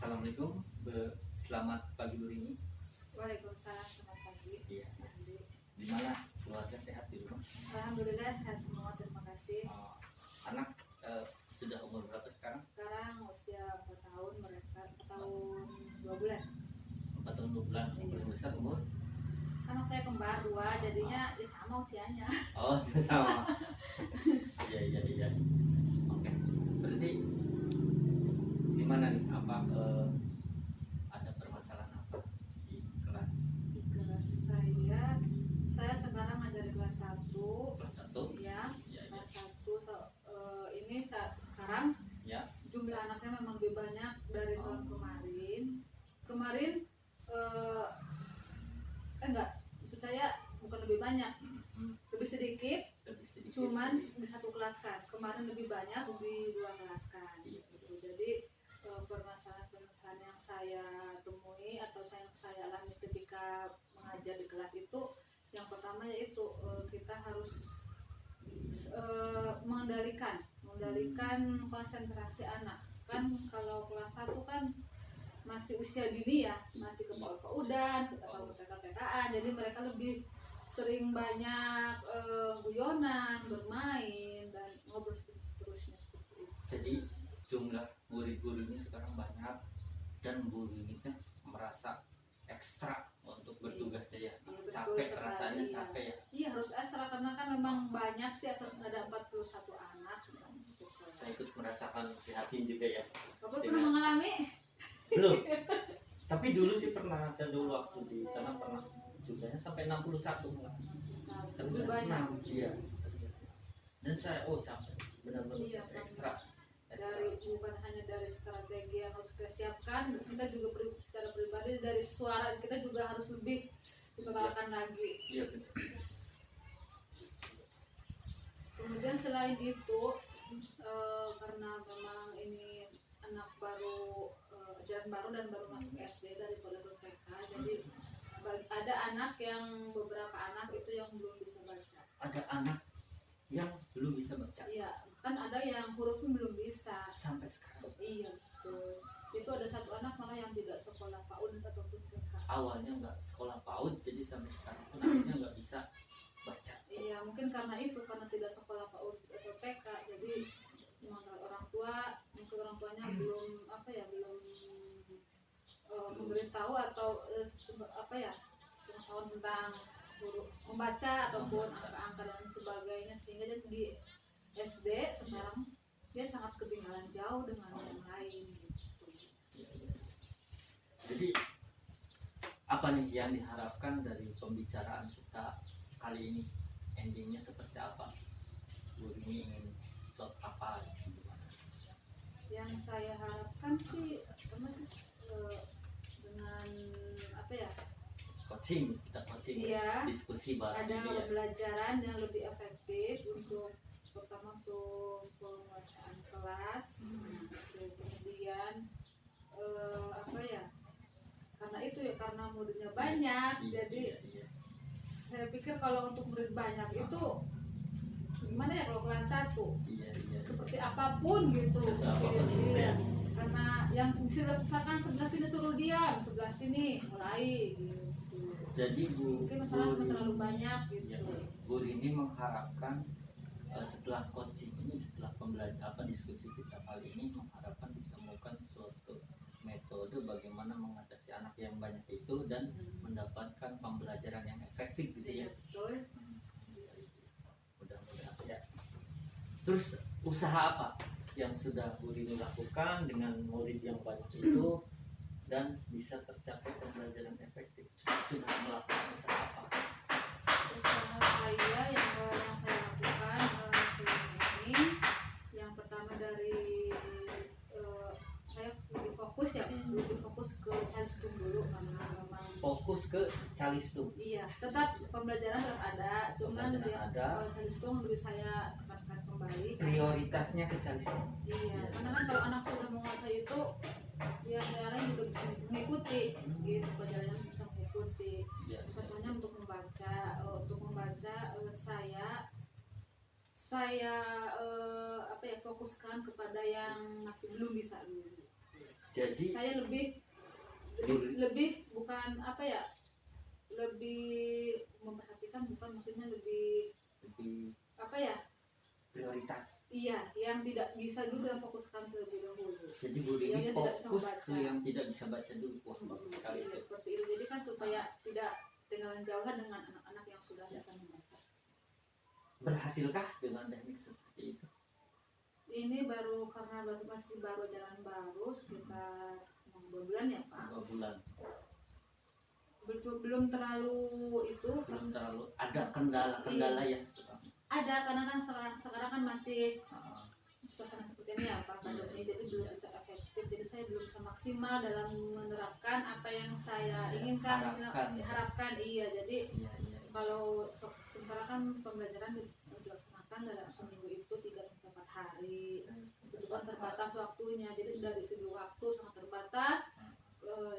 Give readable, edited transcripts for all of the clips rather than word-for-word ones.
Assalamualaikum, selamat pagi Bu Rini. Waalaikumsalam, selamat pagi. Iya. Di mana keluarga sehat di rumah? Alhamdulillah sehat semua, terima kasih. Anak sudah umur berapa sekarang? Sekarang usia 4 tahun, mereka 4 tahun 2 bulan. 4 tahun 2 bulan. Yang paling besar umur? Anak saya kembar 2, jadinya ya sama usianya. Oh, sama. Iya. Oke. Berarti gimana nih? Apa ada permasalahan apa di kelas? Di kelas saya sekarang ngajar kelas 1. Kelas 1? Ya, Ya. kelas 1. Ini sekarang Ya. jumlah anaknya memang lebih banyak dari tahun kemarin. Kemarin enggak, maksud saya bukan lebih banyak, lebih sedikit. Cuman di satu kelas kan, kemarin lebih banyak di 2 kelas kan. Iya. Gitu. Jadi permasalahan yang saya temui atau yang saya alami ketika mengajar di kelas itu, yang pertama yaitu kita harus mengendalikan konsentrasi anak. Kan kalau kelas 1 kan masih usia dini ya, masih kepaud-paudan atau TK-TK-an, jadi mereka lebih sering banyak guyonan, bermain dan ngobrol seterusnya seperti itu. Jadi jumlah murid-gurunya sekarang banyak dan guru ini kan merasa ekstra untuk bertugas ya. Capek rasanya sekali, capek ya. Iya, harus ekstra karena kan memang banyak sih, ada 41 anak. Saya ikut merasakan prihatin juga ya. Bapak pernah mengalami? Belum. Tapi dulu sih pernah, saya dulu waktu di sana pernah jumlahnya sampai 61 malah. Tapi Lebih banyak. Iya. Dan saya capek, benar-benar Iya, ekstra. Bukan hanya dari strategi yang harus kita siapkan, kita juga secara pribadi dari suara kita juga harus lebih dikekalkan lagi. Iya betul. Kemudian selain itu karena memang ini anak baru, ajaran baru dan baru masuk SD daripada ke TK, jadi ada beberapa anak itu yang belum bisa baca. Ada anak yang belum bisa baca. Iya, kan ada yang hurufnya belum bisa Sampai sekarang. Iya, betul. Itu ada satu anak malah yang tidak sekolah PAUD ataupun TK. Awalnya nggak sekolah PAUD, jadi sampai sekarang pun akhirnya nggak bisa baca. Iya, mungkin karena tidak sekolah PAUD atau TK, jadi orang tuanya belum memberitahu atau pengetahuan tentang membaca ataupun angka-angka dan sebagainya, sehingga dia di SD sekarang dia sangat ketinggalan jauh dengan yang lain gitu. Jadi apa nih yang diharapkan dari pembicaraan kita kali ini? Endingnya seperti apa? Bu ini ingin shot apa? Yang saya harapkan sih dengan kita coaching iya, diskusi bareng ada ini ya. pembelajaran yang lebih efektif untuk pertama untuk penguasaan kelas, kemudian karena itu ya, karena muridnya banyak, jadi saya pikir kalau untuk murid banyak itu gimana ya, kalau kelas 1 seperti apapun gitu. Karena yang misalkan sebelah sini suruh diam, sebelah sini mulai gitu. Jadi mungkin masalah terlalu banyak gitu. Bu Rini mengharapkan setelah coaching ini, setelah pembelajaran diskusi kita kali ini, mengharapkan ditemukan suatu metode bagaimana mengatasi anak yang banyak itu dan mendapatkan pembelajaran yang efektif gitu ya. Betul. Mudah-mudahan ya. Terus usaha apa yang sudah Bu Rini lakukan dengan murid yang banyak itu dan bisa tercapai pembelajaran efektif? Sudah melakukan usaha apa? Usaha saya yang saya lakukan selama ini, yang pertama dari saya lebih fokus ke Calistung dulu, karena memang Fokus ke Calistung. Iya, tetap pembelajaran tetap ada, cuman Calistung lebih saya tekankan kembali. Prioritasnya ke Calistung. Iya, karena kan kalau anak sudah menguasai itu, yang lain juga bisa mengikuti, gitu, pelajarannya bisa mengikuti. Contohnya untuk membaca, saya fokuskan kepada yang masih belum bisa dulu. Jadi Saya lebih bukan apa ya, lebih memperhatikan, bukan, maksudnya lebih apa ya, prioritas. iya, yang tidak bisa dulu kita fokuskan terlebih dahulu. Jadi Bu Rini Yang dia tidak bisa fokus membaca. ke yang tidak bisa baca dulu. Wah, bagus sekali Iya, itu. seperti itu. Jadi kan supaya tidak ketinggalan jauhan dengan anak-anak yang sudah bisa membaca. Berhasilkah dengan teknik seperti itu? Ini baru, karena masih baru, jalan baru sekitar 2 bulan ya Pak. 2 bulan. Belum terlalu itu. Belum terlalu ada kendala ya. Ada, karena kan sekarang kan masih Ah, suasana seperti ini ya Pak, pandemi, jadi belum bisa efektif. Jadi saya belum bisa maksimal dalam menerapkan apa yang saya inginkan, harapkan. Iya, jadi iya. kalau sementara kan pembelajaran dilaksanakan dalam seminggu itu 3-4 hari, itu kan terbatas waktunya. Jadi dari segi waktu sangat terbatas,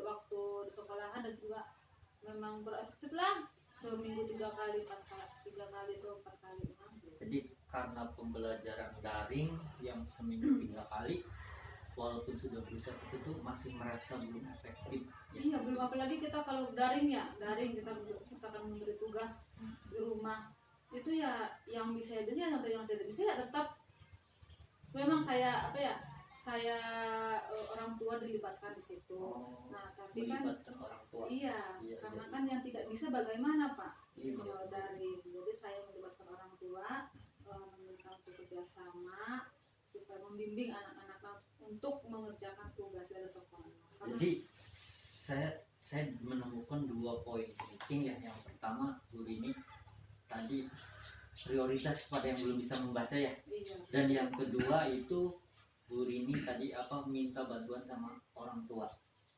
waktu di sekolahan, dan juga memang berefektif lah seminggu 3 kali, 4 kali. Jadi karena pembelajaran daring yang seminggu 3 kali, walaupun sudah berusaha itu masih merasa belum efektif. Iya, belum, apalagi kita kalau daring kita misalkan memberi tugas di rumah, itu ya yang bisa jadi atau yang tidak bisa ya tetap memang saya orang tua dilibatkan di situ. Nah, tapi kan Melibatkan orang tua. iya, Iya, karena iya. kan yang tidak bisa bagaimana Pak, Iya. kalau daring. Jadi saya melibatkan orang tua, meminta untuk kerjasama supaya membimbing anak-anak untuk mengerjakan tugas dari sekolah. Karena Jadi saya menemukan 2 poin penting ya. Yang pertama, Bu Rini tadi prioritas kepada yang belum bisa membaca ya. iya, Dan yang kedua itu Bu Rini tadi minta bantuan sama orang tua.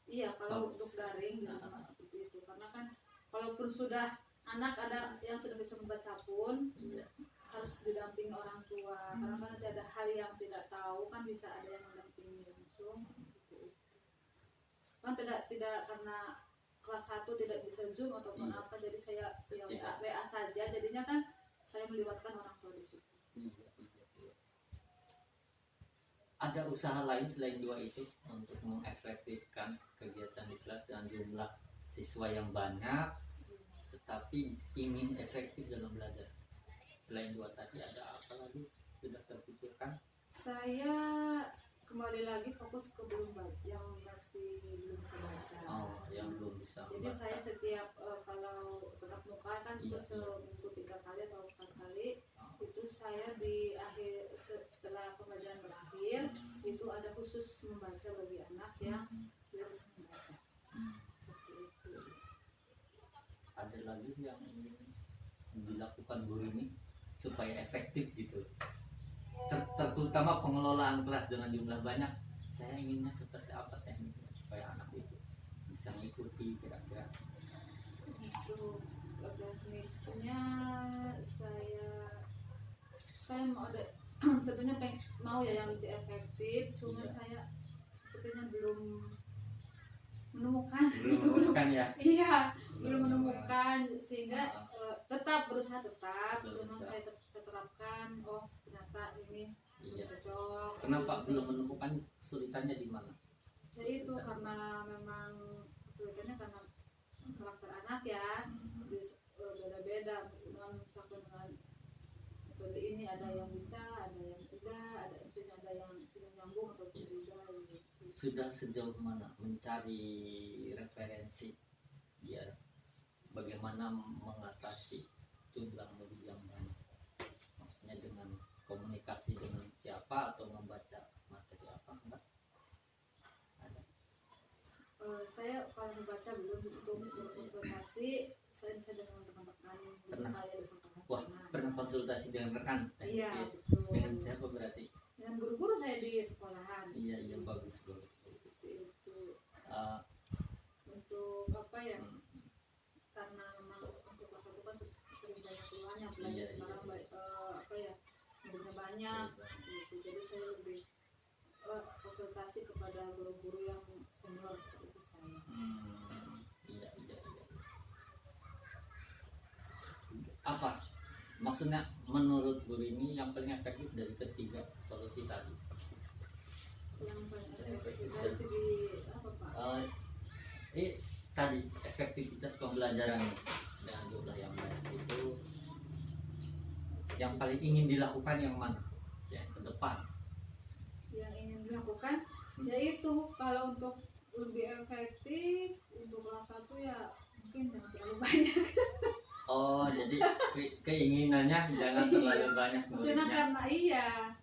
iya, kalau Bagus. untuk daring di rumah seperti itu, karena kan kalaupun sudah anak ada yang sudah bisa membaca pun Iya. harus didampingi orang tua, karena kan nanti ada hal yang tidak tahu, kan bisa ada yang mendampingi langsung seperti itu. Kan tidak karena kelas 1 tidak bisa Zoom ataupun Iya. apa, jadi saya yang Tidak. WA saja, jadinya kan saya melibatkan orang tua di situ. Iya. Ada usaha lain selain 2 itu untuk mengefektifkan kegiatan di kelas dengan jumlah siswa yang banyak, tetapi ingin efektif dalam belajar. Selain 2 tadi ada apa lagi sudah terpikirkan? Saya kembali lagi fokus ke yang masih belum bisa baca. Yang belum bisa Jadi membaca. saya setiap kalau tetap muka kan Iya. seminggu 3 kali atau 4 kali, itu saya di akhir setelah pembelajaran berakhir itu ada khusus membaca bagi anak yang tidak bisa membaca. Seperti itu. Ada lagi yang ingin dilakukan guru ini supaya efektif gitu, terutama pengelolaan kelas dengan jumlah banyak. Saya inginnya seperti apa tekniknya supaya anak itu bisa mengikuti kira-kira? Itu tekniknya saya mau ada tentunya mau ya yang lebih efektif, cuma Iya. saya sepertinya belum menemukan. Ya. Iya, belum menemukan, sehingga tetap berusaha cuma Berusaha. saya terapkan, oh ternyata ini Iya. cocok. Kenapa belum menemukan, kesulitannya di mana? Ya itu karena memang kesulitannya karena karakter anak ya, beda-beda. Misalkan dengan metode ini ada yang bisa, ada yang tidak, ada yang tidak nyambung atau tidak. Gitu. Sudah sejauh mana mencari referensi biar bagaimana mengatasi jumlah murid yang banyak? Maksudnya dengan komunikasi dengan siapa atau membaca materi apa? Enggak ada. Saya kalau membaca belum, untuk berkonsultasi saya bisa dengan teman-teman Pernah. saya di sekolah. Wah, pernah konsultasi dengan rekan? Iya, betul. Dengan siapa berarti? Dengan guru-guru saya di sekolahan. Iya, bagus. Seperti itu. Uh, Untuk apa ya? Karena memang untuk kelas satu kan sering banyak keluhannya, apalagi Iya, sekarang muridnya banyak. Gitu. Jadi saya lebih konsultasi kepada guru-guru yang senior seperti saya. Iya. Apa maksudnya menurut guru ini yang paling efektif dari ketiga solusi tadi? Yang paling efektif dari segi Tadi efektivitas pembelajaran dengan jumlah yang banyak itu yang paling ingin dilakukan yang mana? Yang ke depan. Yang ingin dilakukan yaitu kalau untuk lebih efektif untuk kelas 1 ya mungkin jangan terlalu banyak. Oh, jadi keinginannya jangan terlalu banyak Maksudnya muridnya.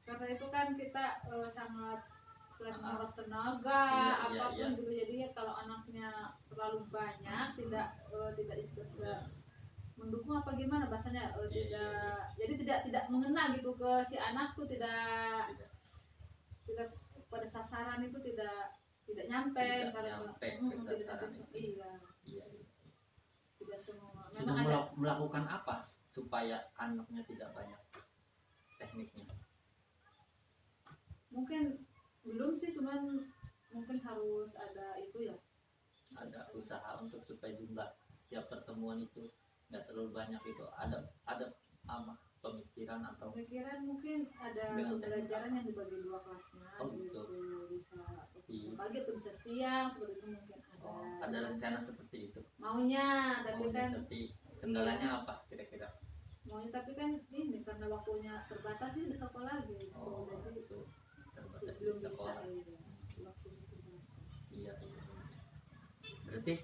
karena itu kan kita sangat selain menguras tenaga Iya, apapun iya. gitu, jadi kalau anaknya terlalu banyak tidak mendukung apa gimana bahasanya, tidak, jadi tidak mengena gitu ke si anak tuh, tidak pada sasaran itu tidak nyampe Tidak kalau nyampe ke tidak sasaran sampai, itu. iya, Iya. tidak semua Sudah memang ada. melakukan apa supaya anaknya tidak banyak tekniknya? Mungkin belum sih, cuman mungkin harus ada itu ya, Ada usaha untuk supaya jumlah setiap pertemuan itu nggak terlalu banyak itu. Ada apa pemikiran atau pikiran mungkin ada Dengan pembelajaran yang dibagi 2 kelasnya Oh, gitu, bisa Iya. pagi atau bisa siang seperti itu mungkin ada rencana seperti itu? maunya, tapi kan Tapi kendalanya apa kira-kira? maunya tapi kan ini karena waktunya terbatas sih di sekolah gitu, Oh, jadi itu terbatas di belum bisa sekolah. waktunya terbatas. Iya. Berarti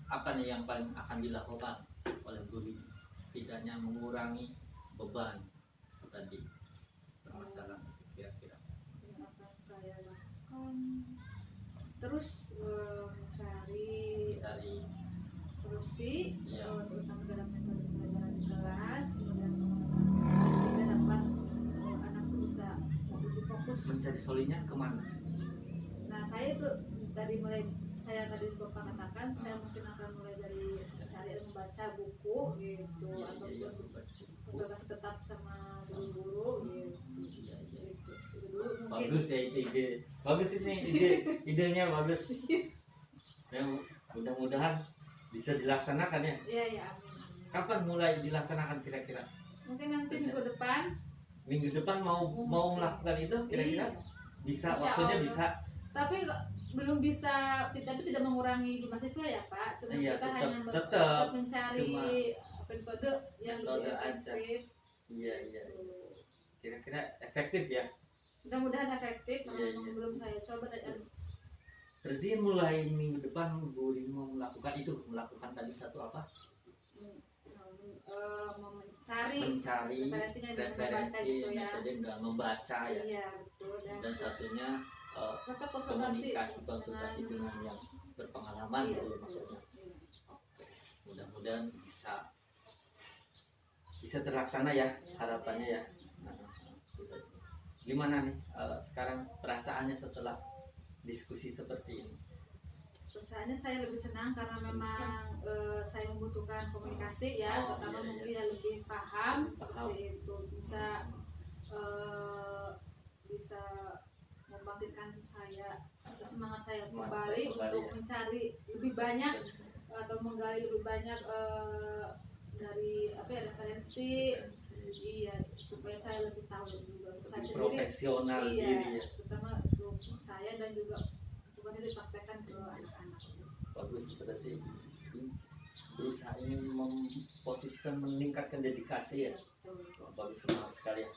apa nih yang paling akan dilakukan oleh guru, setidaknya mengurangi beban tadi permasalahan itu kira-kira? Yang akan saya lakukan terus mencari Dari solusi, Iya. terutama dalam metode pembelajaran di kelas, kemudian pengawasan sehingga dapat anak itu bisa lebih fokus. mencari solinya kemana? Nah saya itu dari mulai saya tadi Bapak katakan, saya mungkin akan mulai dari mencari dan membaca buku gitu, Iya, ataupun betul. konsultasi tetap sama guru-guru gitu. Iya, iya. Gitu. Itu dulu mungkin. Bagus ya ide. Bagus ini idenya bagus. Ya, mudah-mudahan bisa dilaksanakan ya. Iya ya, amin, amin. Kapan mulai dilaksanakan kira-kira? Mungkin nanti minggu depan. Minggu depan mau melakukan itu kira-kira? Iya. Bisa, Insya waktunya Allah. bisa. Tapi belum bisa, tapi tidak mengurangi jumlah siswa ya Pak. Cuma Iya, kita tetap- hanya tetap. mencari Cuma metode yang metode lebih aja. efektif. Iya. Kira-kira efektif ya. Mudah-mudahan efektif. Iya, Memang iya. belum saya coba dan Berarti mulai minggu depan Bu Rini mau melakukan tadi satu apa? mencari referensinya dan membaca gitu ya. metode dalam membaca ya. Iya betul. Dan satunya tetap konsultasi dengan yang berpengalaman Iya, gitu ya betul. maksudnya. Iya. Mudah-mudahan bisa terlaksana ya, harapannya ya. Gimana nih sekarang perasaannya setelah diskusi seperti ini? Pesannya saya lebih senang karena memang saya membutuhkan komunikasi ya, Oh, terutama iya, mungkin iya. yang lebih paham Paham. seperti itu, bisa membangkitkan semangat saya kembali untuk ya. mencari lebih banyak atau menggali lebih banyak dari referensi, iya, supaya saya lebih tahu juga untuk saya Lebih sendiri, profesional iya, diri ya. terutama untuk saya dan juga bukan dipraktekkan ke anak-anak. Bagus, berarti berusaha ini memposisikan, meningkatkan dedikasi ya. Bagus, semangat sekali ya.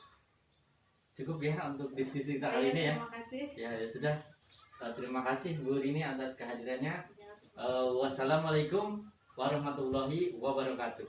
Cukup ya untuk diskusi kita kali ini ya. Terima kasih. Ya sudah. Terima kasih Bu Rini atas kehadirannya. Ya, Wassalamualaikum warahmatullahi wabarakatuh.